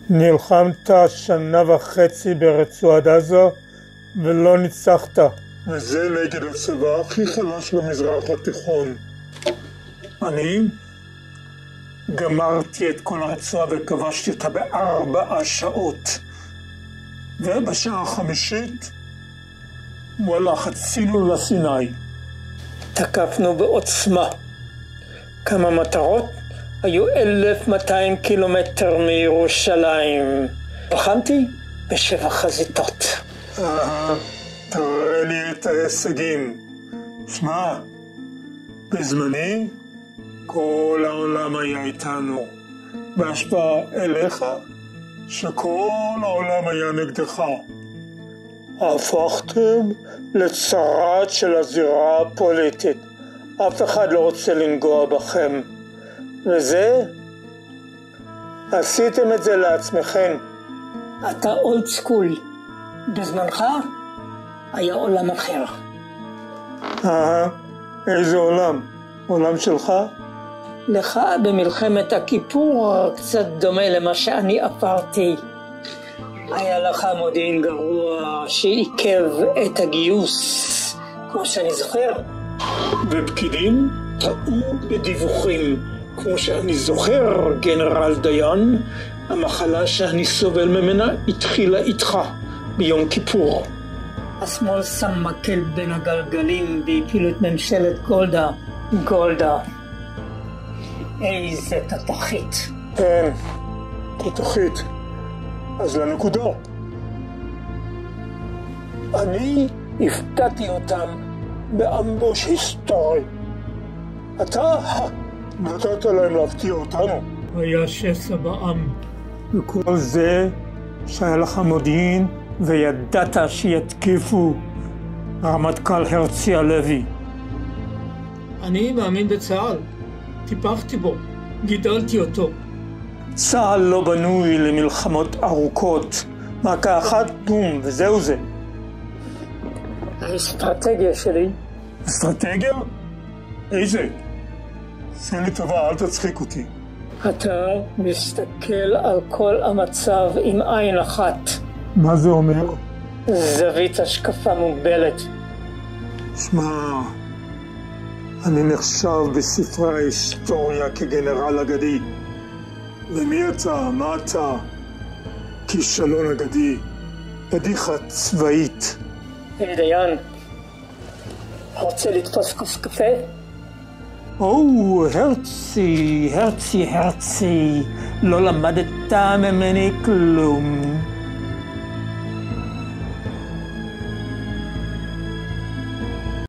נלחמת 1.5 שנה ברצועת עזה ולא ניצחת. וזה נגד הצבא הכי חלש במזרח התיכון. אני גמרתי את כל הרצועה וכבשתי אותה ב4 שעות. ובשעה החמישית וואלה חצינו לסיני. תקפנו בעוצמה. כמה מטרות? היו 1,200 קילומטר מירושלים. לחמתי ב7 חזיתות. תראה לי את ההישגים. שמע, בזמני כל העולם היה איתנו. בהשפעה אליך שכל העולם היה נגדך. הפכתם לצרת של הזירה הפוליטית. אף אחד לא רוצה לנגוע בכם. וזה, עשיתם את זה לעצמכם. אתה אולד סקול. בזמנך היה עולם אחר. איזה עולם? עולם שלך? לך במלחמת הכיפור קצת דומה למה שאני עברתי. היה לך מודיעין גרוע שעיכב את הגיוס, כמו שאני זוכר. ופקידים טעו בדיווחים. כמו שאני זוכר, גנרל דיין, המחלה שאני סובל ממנה התחילה איתך ביום כיפור. השמאל שם מקל בין הגלגלים והפילו את ממשלת גולדה. איזה תותחית. כן, תותחית. אז לנקודה. אני הפתעתי אותם באמבוש היסטורי. אתה נתת להם להפתיע אותנו. היה שסע בעם. וכל זה שהיה לך מודיעין וידעת שיתקיפו הרמטכ"ל הרצי הלוי. אני מאמין בצה"ל. טיפחתי בו, גידלתי אותו. צה"ל לא בנוי למלחמות ארוכות. מכה אחת, בום, וזהו זה. האסטרטגיה שלי. אסטרטגיה? איזה? עשה לי טובה, אל תצחיק אותי. אתה מסתכל על כל המצב עם עין אחת. מה זה אומר? זווית השקפה מוגבלת. שמע, אני נחשב בספרי ההיסטוריה כגנרל אגדי. ומי אתה? מה אתה? כישלון אגדי. פדיחה צבאית. היי דיין, רוצה לתפוס כוס קפה? הרצי, לא למדת ממני כלום.